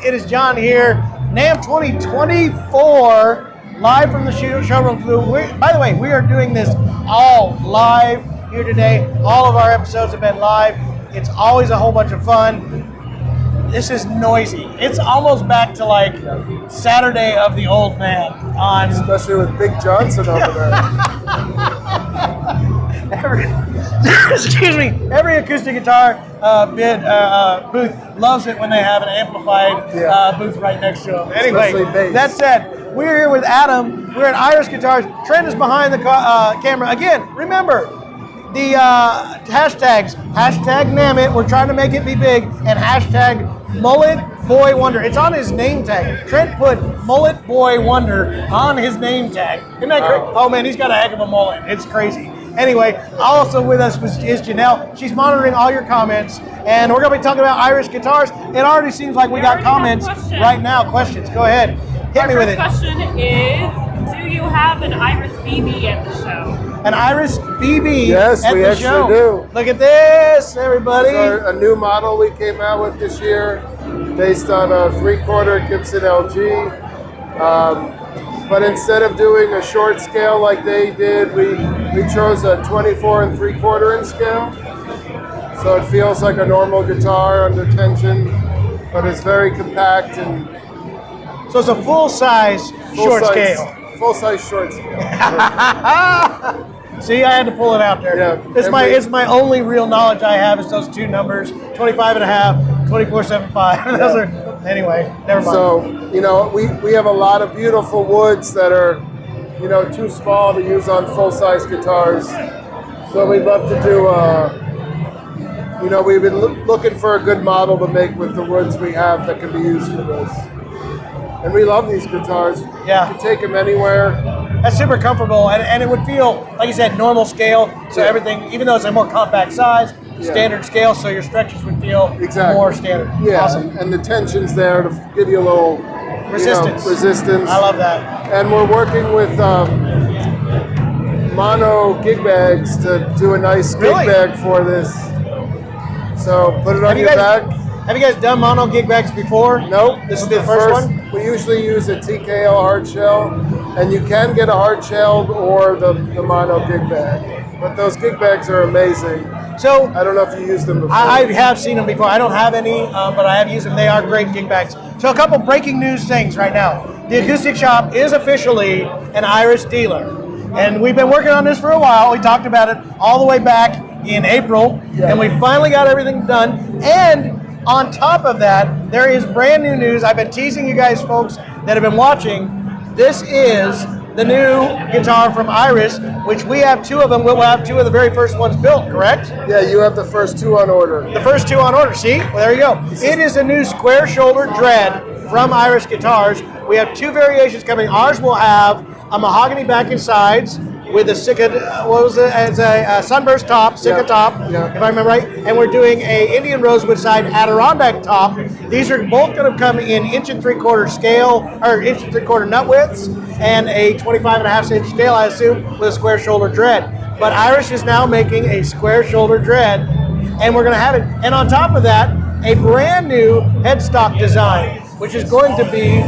It is John here. NAMM 2024, live from the showroom. By the way, we are doing this all live here today. All of our episodes have been live. It's always a whole bunch of fun. This is noisy. It's almost back to like Saturday of the Old Man on. Especially with Big Johnson over there. Excuse me. Every acoustic guitar booth loves it when they have an amplified booth right next to them. Anyway, that said, we're here with Adam. We're at Iris Guitars. Trent is behind the camera. Again, remember the hashtags. Hashtag NAMM. We're trying to make it be big. And hashtag Mullet Boy Wonder. It's on his name tag. Trent put Mullet Boy Wonder on his name tag. Isn't that great? Oh man, he's got a heck of a mullet. It's crazy. Anyway, also with us is Janelle. She's monitoring all your comments, and we're going to be talking about Iris guitars. It already seems like we got comments right now. Questions? Go ahead. Hit me with it. Our first question is, do you have an Iris BB at the show? An Iris BB yes, at we the actually show. do. Look at this, everybody. It's a new model we came out with this year, based on a 3/4 Gibson LG. But instead of doing a short scale like they did, we chose a 24 3/4 inch scale. So it feels like a normal guitar under tension, but it's very compact and. So it's a full-size short scale. Full-size short scale. See, I had to pull it out there. Yeah, it's my only real knowledge I have is those two numbers, 25 and a half, 24.75. Those are, anyway, never mind. So, you know, we have a lot of beautiful woods that are, you know, too small to use on full-size guitars. So we'd love to do, you know, we've been looking for a good model to make with the woods we have that can be used for this. And we love these guitars. Yeah. You can take them anywhere. That's super comfortable, and it would feel, like you said, normal scale. So everything, even though it's a more compact size, standard scale, so your stretches would feel more standard. Yeah, Awesome. and the tension's there to give you a little resistance. You know, resistance. I love that. And we're working with mono gig bags to do a nice gig bag for this. So put it on your back. Have you guys done mono gig bags before? Nope. This is the first one? We usually use a TKO hard shell, and you can get a hard shelled or the mono gig bag. But those gig bags are amazing. So I don't know if you used them before. I have seen them before. I don't have any, but I have used them. They are great gig bags. So a couple breaking news things right now. The Acoustic Shop is officially an Iris dealer. And we've been working on this for a while. We talked about it all the way back in April, and we finally got everything done. And on top of that, there is brand new news. I've been teasing you guys, folks, that have been watching. This is the new guitar from Iris, which we have two of them. We'll have two of the very first ones built, correct? Yeah, you have the first two on order. The first two on order, see? Well, there you go. It is a new square shoulder dread from Iris Guitars. We have two variations coming. Ours will have a mahogany back and sides with a Sika, what was it? It's a sunburst top, Sika top, if I remember right. And we're doing a Indian rosewood side Adirondack top. These are both going to come in 1 3/4 scale, or 1 3/4 nut widths, and a 25.5 inch scale, I assume, with a square shoulder dread. But Iris is now making a square shoulder dread, and we're going to have it. And on top of that, a brand new headstock design, which is going to be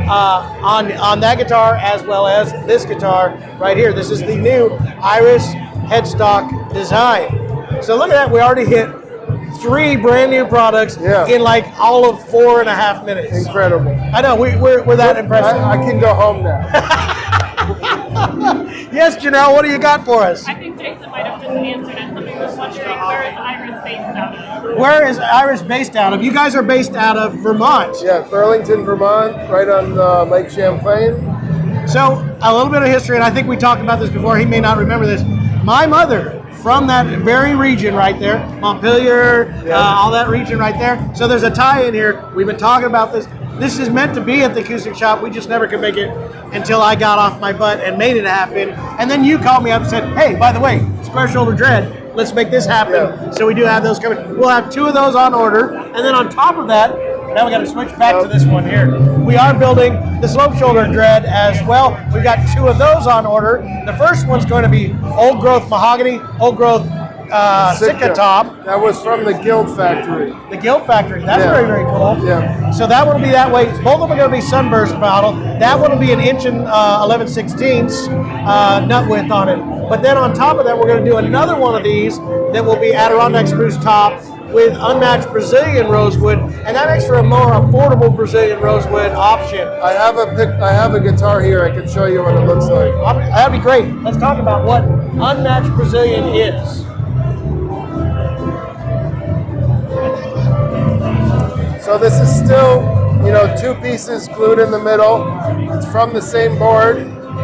on that guitar as well as this guitar right here. This is the new Iris headstock design. So look at that. We already hit 3 brand new products in like all of 4.5 minutes. Incredible. I know. We're that impressive. I can go home now. Yes, Janelle, what do you got for us? I think Jason might have just answered it. Somebody was wondering, where is Iris based out of? Where is Iris based out of? You guys are based out of Vermont. Yeah, Burlington, Vermont, right on Lake Champlain. So, a little bit of history, and I think we talked about this before. He may not remember this. My mother, from that very region right there, Montpelier, all that region right there. So there's a tie in here. We've been talking about this. This is meant to be at the Acoustic Shop. We just never could make it until I got off my butt and made it happen. And then you called me up and said, hey, by the way, square shoulder dread, let's make this happen. So we do have those coming. We'll have 2 of those on order. And then on top of that, now we got to switch back to this one here. We are building the slope shoulder dread as well. We've got 2 of those on order. The first one's going to be old growth mahogany, old growth Sitka top. That was from the Guild Factory. The Guild Factory. That's Yeah. very, very cool. Yeah. So that one will be that way. Both of them are going to be sunburst model. That one will be an inch and 11/16 nut width on it. But then on top of that, we're going to do another one of these that will be Adirondack spruce top with unmatched Brazilian rosewood, and that makes for a more affordable Brazilian rosewood option. I have a guitar here. I can show you what it looks like. That'd be great. Let's talk about what unmatched Brazilian is. So this is still, two pieces glued in the middle. It's from the same board,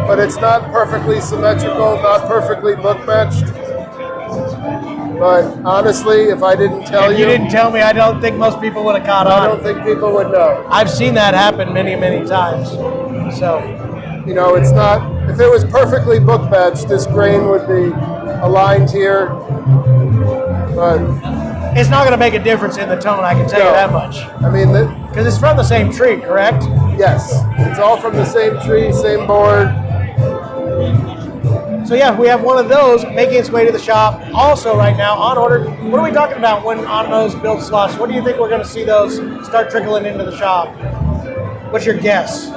but it's not perfectly symmetrical, not perfectly book matched. But honestly, if I didn't tell If you didn't tell me, I don't think most people would have caught I on. don't think people would know. I've seen that happen many, many times. So, It's not, if it was perfectly book matched, this grain would be aligned here. But it's not going to make a difference in the tone, I can tell you No. that much. I mean, Because it's from the same tree, correct? yes, it's all from the same tree, same board. So yeah, we have one of those making its way to the shop. Also right now, on order. What are we talking about when on those build slots? What do you think we're going to see those start trickling into the shop? What's your guess?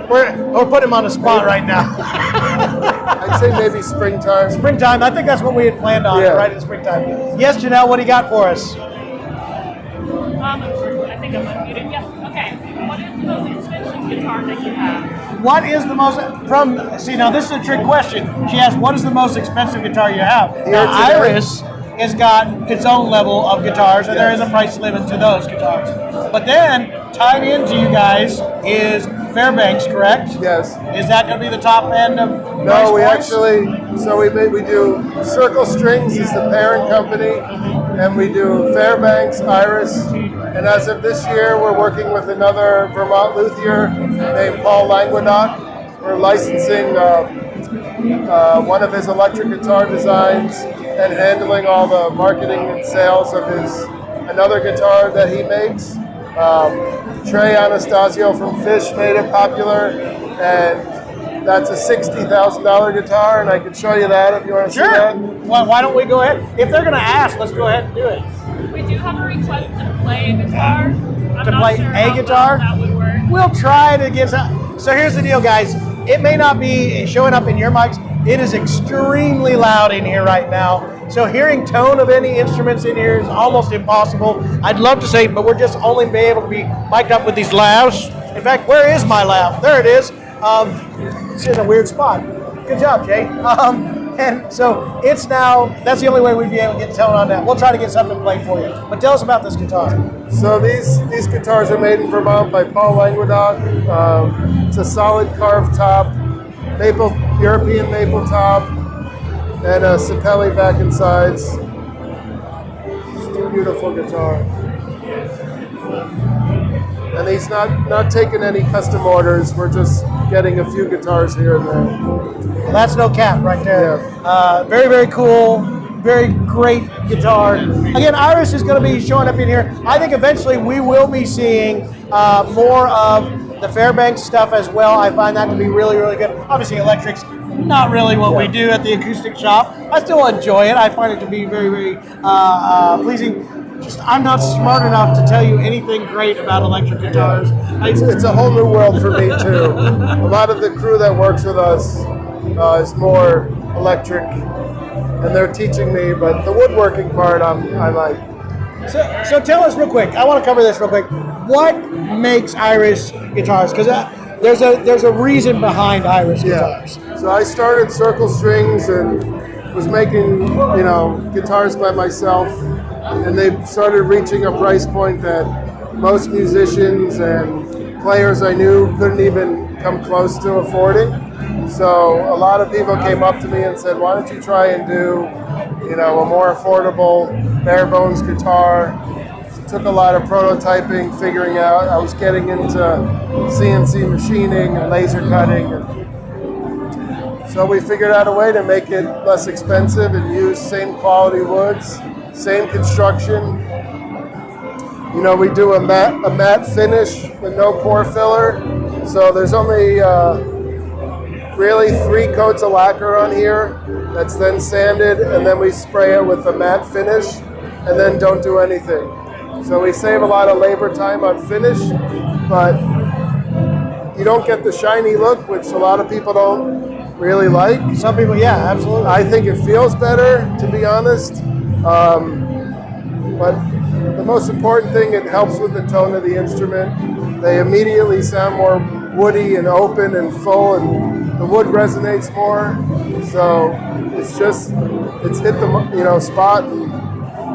We're putting him on the spot right now. I'd say maybe springtime. Springtime, I think that's what we had planned on, Yeah. right in springtime. Yes, Janelle, what do you got for us? I think I'm unmuted. Yes. Okay. What is the most expensive guitar that you have? What is the most, now this is a trick question. She asked, what is the most expensive guitar you have? Now, today. Iris has got its own level of guitars, and there is a price limit to those guitars. But then, tied into you guys is Fairbanks, correct? Yes. Is that going to be the top end of price No, we points? we do Circle Strings is the parent company, and we do Fairbanks, Iris, and as of this year, we're working with another Vermont luthier named Paul Languedoc. We're licensing one of his electric guitar designs and handling all the marketing and sales of another guitar that he makes. Trey Anastasio from Fish made it popular, and that's a $60,000 guitar, and I can show you that if you want to see Sure. that. Why don't we go ahead? If they're going to ask, let's go ahead and do it. We do have a request to play a guitar. I'm To not play sure a how guitar? well that would work. We'll try to get some. So here's the deal, guys. It may not be showing up in your mics. It is extremely loud in here right now. So hearing tone of any instruments in here is almost impossible. I'd love to say, but we're just only be able to be mic'd up with these lavs. In fact, where is my lav? There it is. It's in a weird spot. Good job, Jay. And so it's now, that's the only way we'd be able to get tone on that. We'll try to get something played for you. But tell us about this guitar. So these guitars are made in Vermont by Paul Languedoc. It's a solid carved top, European maple top, and a Sapelli back and sides. Just a beautiful guitar. And he's not taking any custom orders. We're just getting a few guitars here and there. Well, that's no cap right there. Very, very cool. Very great guitar. Again, Iris is going to be showing up in here. I think eventually we will be seeing more of the Fairbanks stuff as well. I find that to be really, really good. Obviously, electric's not really what we do at the acoustic shop. I still enjoy it. I find it to be very, very pleasing. Just, I'm not smart enough to tell you anything great about electric guitars. It's a whole new world for me too. A lot of the crew that works with us is more electric, and they're teaching me. But the woodworking part, I like. So tell us real quick. I want to cover this real quick. What makes Iris guitars? Because there's a reason behind Iris guitars. So I started Circle Strings and was making guitars by myself, and they started reaching a price point that most musicians and players I knew couldn't even come close to affording. So a lot of people came up to me and said, "Why don't you try and do, a more affordable bare bones guitar?" Took a lot of prototyping, figuring out. I was getting into CNC machining and laser cutting, and so we figured out a way to make it less expensive and use same quality woods, same construction. We do a matte finish with no pore filler, so there's only really 3 coats of lacquer on here that's then sanded, and then we spray it with a matte finish, and then don't do anything. So we save a lot of labor time on finish, but you don't get the shiny look, which a lot of people don't really like. Some people, yeah, absolutely. I think it feels better, to be honest. But the most important thing, it helps with the tone of the instrument. They immediately sound more woody and open and full, and the wood resonates more. So it's hit the spot.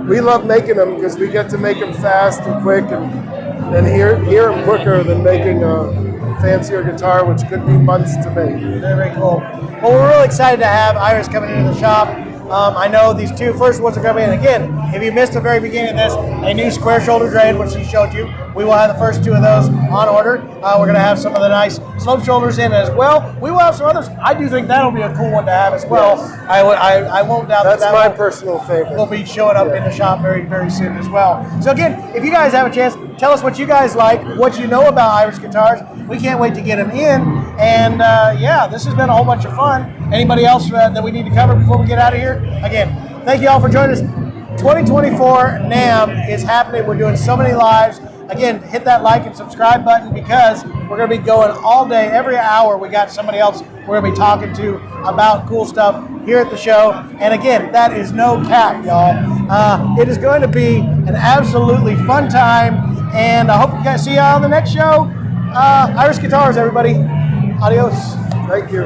We love making them because we get to make them fast and quick, and hear them quicker than making a fancier guitar, which could be months to make. Very, very cool. Well, we're really excited to have Iris coming into the shop. I know these 2 first ones are coming in. Again, if you missed the very beginning of this, a new square shoulder dread, which she showed you, we will have the first 2 of those on order. We're going to have some of the nice slope shoulders in as well. We will have some others. I do think that'll be a cool one to have as well. Yes. I won't doubt That's that my personal favorite. will be showing up in the shop very, very soon as well. So again, if you guys have a chance, tell us what you guys like, what you know about Iris guitars. We can't wait to get them in. And yeah, this has been a whole bunch of fun. Anybody else that we need to cover before we get out of here? Again, thank you all for joining us. 2024 NAMM is happening. We're doing so many lives. Again, hit that like and subscribe button because we're going to be going all day. Every hour we got somebody else we're going to be talking to about cool stuff here at the show. And again, that is no cap, y'all. It is going to be an absolutely fun time. And I hope you guys see you on the next show. Iris Guitars, everybody. Adios. Thank you.